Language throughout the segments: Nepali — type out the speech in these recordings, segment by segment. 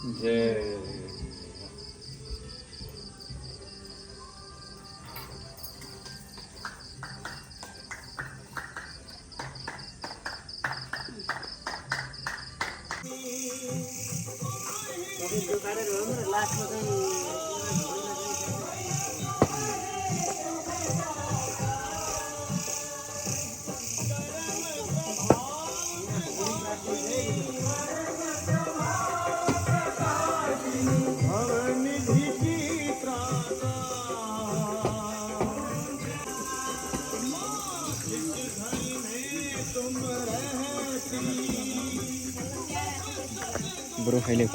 जय bro hele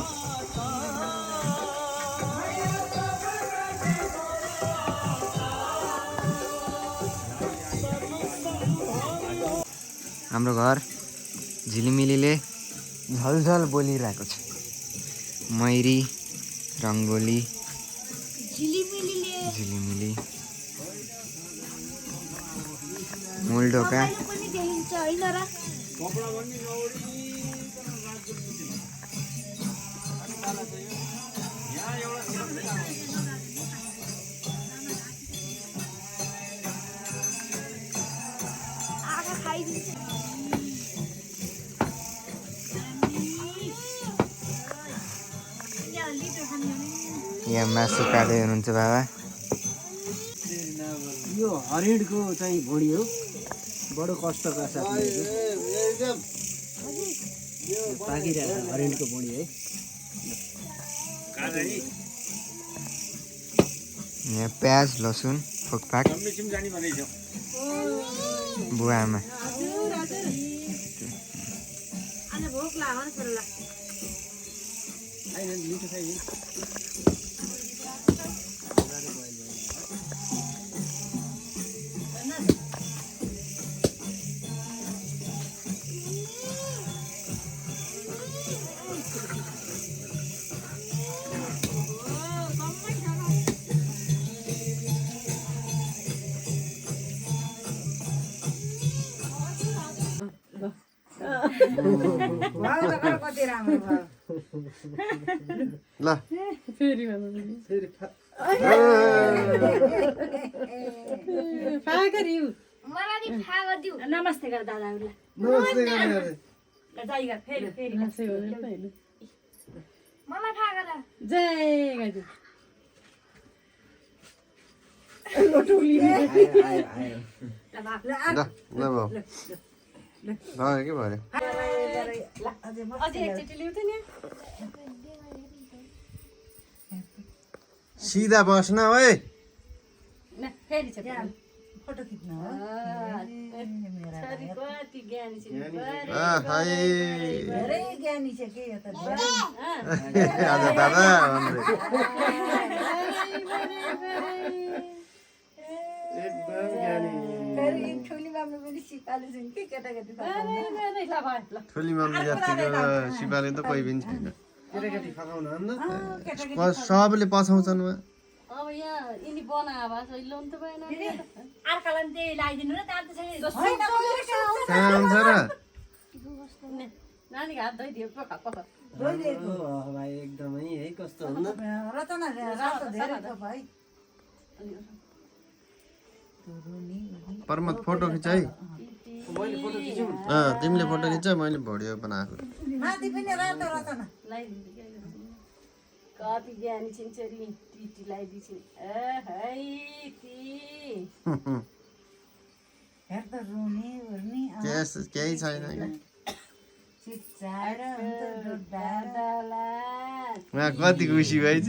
हाम्रो घर झिलिमिलीले झलझल बोलिरहेको छ। मयूरी रङ्गोली झिलिमिली मूलढोका यहाँ मासु काट्दै हुनुहुन्छ बाबा। यो हरिणको चाहिँ भुँडी हो, बडो कष्टका साथ पाकिरहेको हरिणको भुँडी है। यहाँ प्याज लसुन फोकफाक बुवा आमा ल फेरि नमस्ते गर दादाहरूलाई नमस्ते गरेर फेरि फेरि मलाई थाहा गर जय गाजु लोटुली ल बाबु के भयो अझै एकचोटि ल्याउँथ्यो नि सिधा बस्न ओए फेरि छ फोटो खिच्न हो छोरी कति ज्ञानी छ धेरै ज्ञानी छ के यो त आज दादा एकदम ज्ञानी। फेरि ठुली मामा पनि सिकाले छन् के केटाकेटी ठुली मम्मी जतिको सिपाले त कोही पनि छैन। केटाकेटी फकाउन होइन सबले पछाउँछन् उहाँ। अब यहाँ यिनी बना भए सही ल्याउनु त भएन अर्कालाई त्यही लगाइदिनु र त्यहाँ कहाँ हुन्छ र नानीको हात धोइदियो पख पख भाइ एकदमै है कस्तो हुन्न रचना रातो धेरै छ भाइ परमत फोटो खिच है। मैले फोटो खिचौँ तिमीले फोटो खिच मैले भिडियो बनाएको। माथि पनि रातो रचना कति ज्ञानी छिन् छोरी टिटी लगाइदिन्छन् हेर त रुने उर्ने केही छैन चिच्चाएर उहाँ कति खुसी भएछ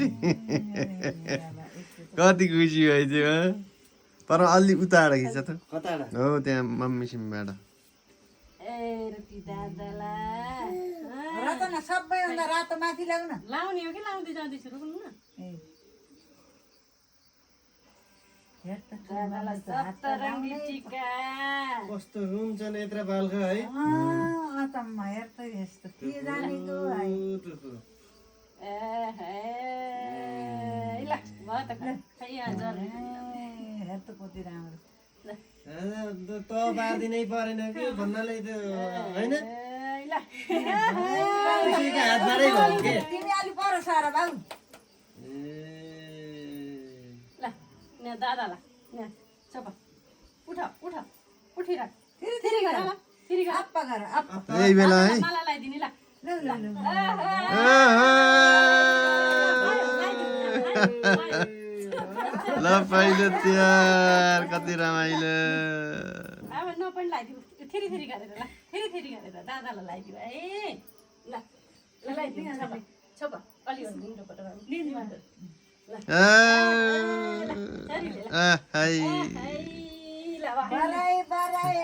कति खुसी भएछ उहाँ। तर अलि उताबाट खिच त कताडा हो त्यहाँ मम्मी सिमबाट रचना सबैभन्दा रातो माथि ल्याउन लाउने हो कि लाउँदै जाँदैछु रुक्नु न हेर त सप्तरङ्गी टिका कस्तो रुन्छ नेत्र बालका है अचम्म हेर त यस्तो के जानेको है ल भयो त खाइहाल्छ हेर त कति राम्रो त बाँधिनै परेन कि भन्नाले त होइन तिमी अलि पर सारा बाउ ल यहाँ दादालाई यहाँ चप उठ उठ उठिराख फेरि गर ल फेरि गर अप्पा गर अप्पा यही बेला है माला लगाइदिने ल ल ल ल ल पहिलो तिहार कति रमाइलो अब न पनि लगाइदिउ फेरि फेरि गरेर ल फेरि फेरि गरेर दादालाई लगाइदिउ है ल ल लगाइदिउ छोप अलि मुन्टोबाट बराई बराई बराई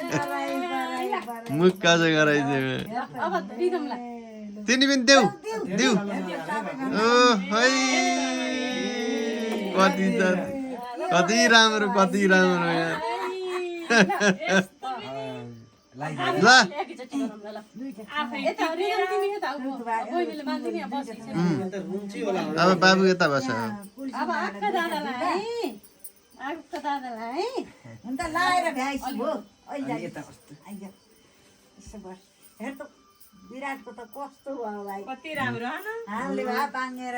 बराई बराई मुक्का चाहिँ गराइदियो अब रिदमलाई तिनी पनि देऊ देऊ ओ है कति राम्रो यहाँ ल एकैचोटि गरौँ ल यता रिदम तिमी यता आऊ बहिनीले मान्दिनी यहाँ बसिन्छ अब बाबु यता बस अब आक्का दादालाई आक्का दादालाई हुन त लाएर भ्याइस भो अहिले यता आइज यसो बस हेर त विराटको त कस्तो भयो भाइ कति राम्रो हालले भए बाङ्गेर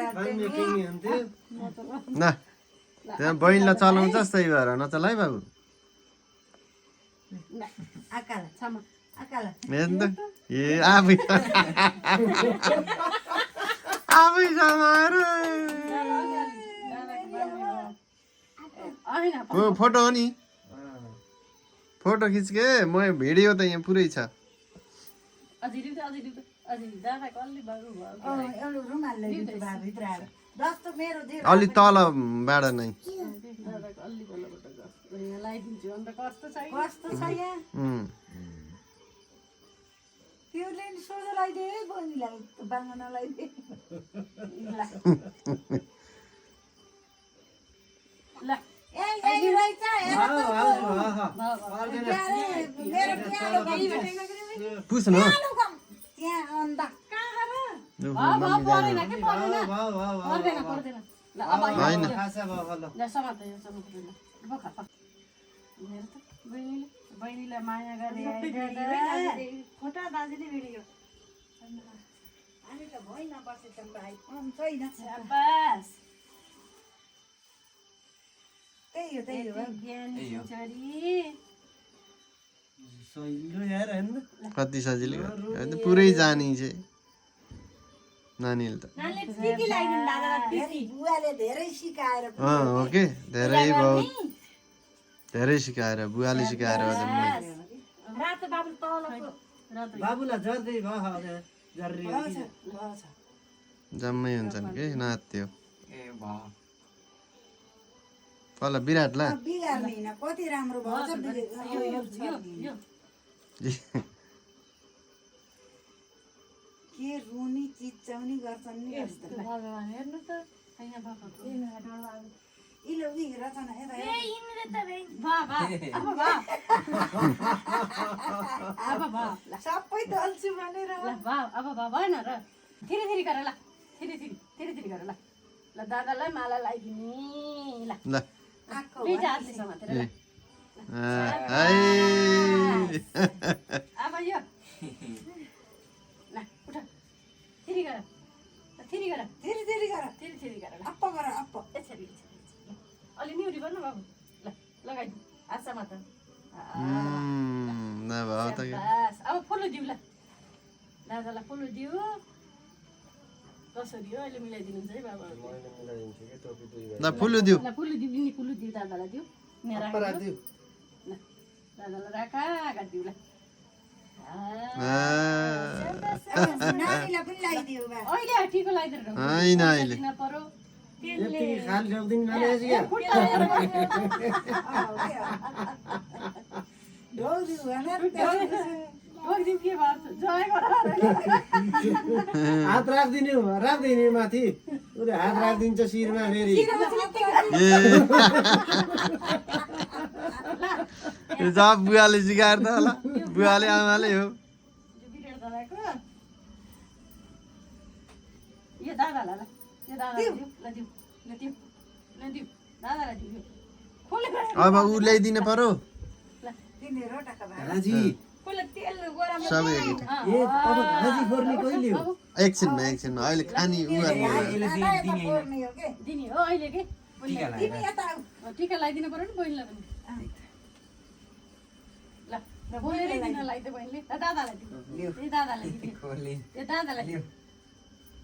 न त्यहाँ बहिनीलाई चलाउँछस् त्यही भएर नचल है बाबु आकाल छमा आकाल हेर्नु त ए आफै आफै समाएर फोटो हो नि फोटो खिच के म भिडियो त यहाँ पुरै छ अझै दादाको अलि बाबु भयो एउटा रुमाल ल्याइदिन्छु भए भित्र आएर जस्तो मेरो जे अलि तलबाट नै दादाको अलि बल्लबाट यहाँ लगाइदिन्छु अन्त कस्तो छ कस्तो छ यहाँ त्यसले नि सोझो लगाइदिए है बहिनीलाई बाङ्ग नलाइदिए ल ए रहेछ पुछ न त्यहाँ अन्त पर्दैन के पर्दैन पर्दैन ल अब होइन ल समात यो समात ल बोका पक हेर त बहिनीलाई माया गरे फोटा दाजुले भिडियो हामी त भइ नबसेछ भाइ छैन बस त्यही हो ज्ञानी छोरी कति सजिलो पुरै जानी चाहिँ नानीले त बुवाले धेरै सिकाएर हो के धेरै बहुत धेरै सिकाएर बुवाले सिकाएर रातो बाबु तलको रातो बाबुलाई जर्दै भयो जर्री जम्मै हुन्छन् के नात्यो पहिला विराटलाई बिगार्दैन कति राम्रो भएछ के रुनी चिच्याउनी गर्छन् नि जस्तो भगवान हेर्नु त यहाँ बाबाको इलो उही रचना हेर सबै दल्छु भनेर अब भएन र फेरि गर ल फेरि गर ल ल दादालाई माला लगाइदिने ल ल दुईटा हातले समातेर ल अब यो ल उठ फेरि गर फेरि गर ल अप्प गर अप्प यसरी अलि निहुरी गर्नु बाबु ल लगाइदिउ हात समात नभए त बस अब फुलो दिउ ल दादालाई फुलो दिउ कसरी हो अहिले मिलाइदिनुहुन्छ है बाबा ल फुलु दिउ ल फुलो दिउ नि फुलो दिउ दादालाई दिउ यहाँ राखिदिउ ल दादालाई राखा काटिदिउ ल नानीलाई पनि लगाइदियो बा अहिले टिको लगाइदिएर होइन अहिले पर्यो खाली राख्दिन भने ढोग्दिउ भनेर ढोग्दिउ के भयो जय गर हात राख्दिने माथि उसले हात राखिदिन्छ शिरमा फेरि जब बुवाले सिकाएर त होला बुवाले आमाले हो यो दादालाई ल यो दादालाई दिउ ल दिउ ल दिउ ल दिउ दादालाई दिउ खोले अब ऊ ल्याइदिनु पर्यो ल तिनीहरू टक्क भए हाजी पहिला तेल गोरामा सबै एक ए अब खसी फोर्ने कहिले हो एकछिनमा अहिले खाने उ गर्ने हो। यसले दिने हैन पर्ने हो के दिने हो अहिले के टीका तिमी लगाएर यता आऊ। टिका लगाइदिनु पर्यो नि बहिनीलाई पनि ल बहिनीलाई दिन लगाइदियो बहिनीले दादालाई दिनु लिऊ। ए दादालाई दिनु खोले ए दादालाई लिऊ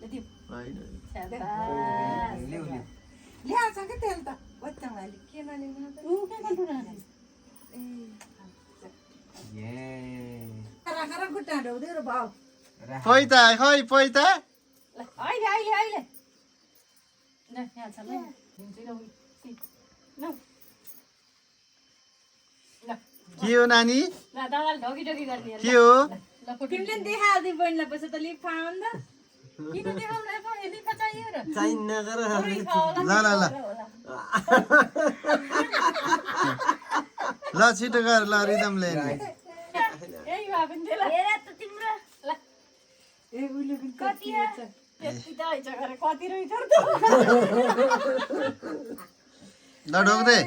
दिनु होइन। स्याबास लिऊ लिऊ ल्याउँछ के तेल त बच्चालाई के नल्याउनु त ऊ के गर्नु रहने ये राखेर खुट्टा ढाउँदै र भाउ पैता खै पैता ल अहिले अहिले अहिले ल यहाँ छ ल दिन्छु ल उही ल ल के हो नानी ल दादाले ढोकी ढोकी गर्ने के हो ल फोटो तिमीले पनि देखाइदियो बहिनीलाई पैसा त लिप खाऊ नि त किन देखाउनु एफोन लिफा चाहियो र चाहिँ नगर पुरै खाओला ल ल ल ल छिटो गर ल रिदमले यही भए पनि थियो ल हेर त तिम्रो ल ए उहिले पनि कति हो? त्यति त हैछ गरे कति रहेछ र त ल ढोक्दै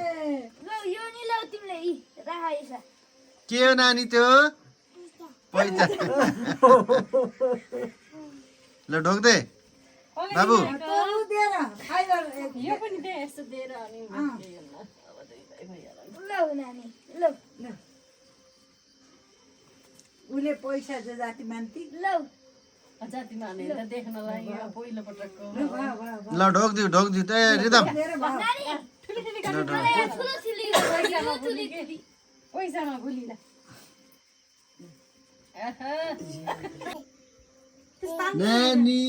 ल यो नि ल तिमीले इ राख यसा के हो नानी त्यो पैता ल ढोक्दै बाबु तरु दिएर फाइबर यो पनि दे यस्तो दिएर अनि अब दुई भाइ भइहाल्यो ल नानी ल उसले पैसा जो जाति मान्थी ल जातिमा हेर्दा देख्नलाई यो पहिलो पटकको ल ढोक्दिउ त ए रिदम दिएर भाउ नानी ठुली ठुली गाडी मलाई ठुलो ठुली पैसामा ठुली भुली के ठुली पैसामा भुली ल नानी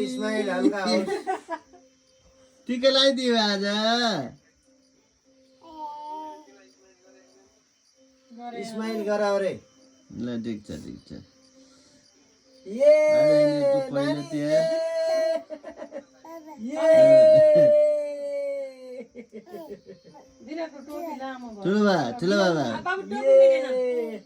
इस्माइल हल्का हो टिका लगाइदियो आज इस्माइल गराउ रे ल ठिक छ ये पहिलो त्यो ये दिनको टोपी लामो भयो ठुलो बाबा बाबु टोपी मिलेन ये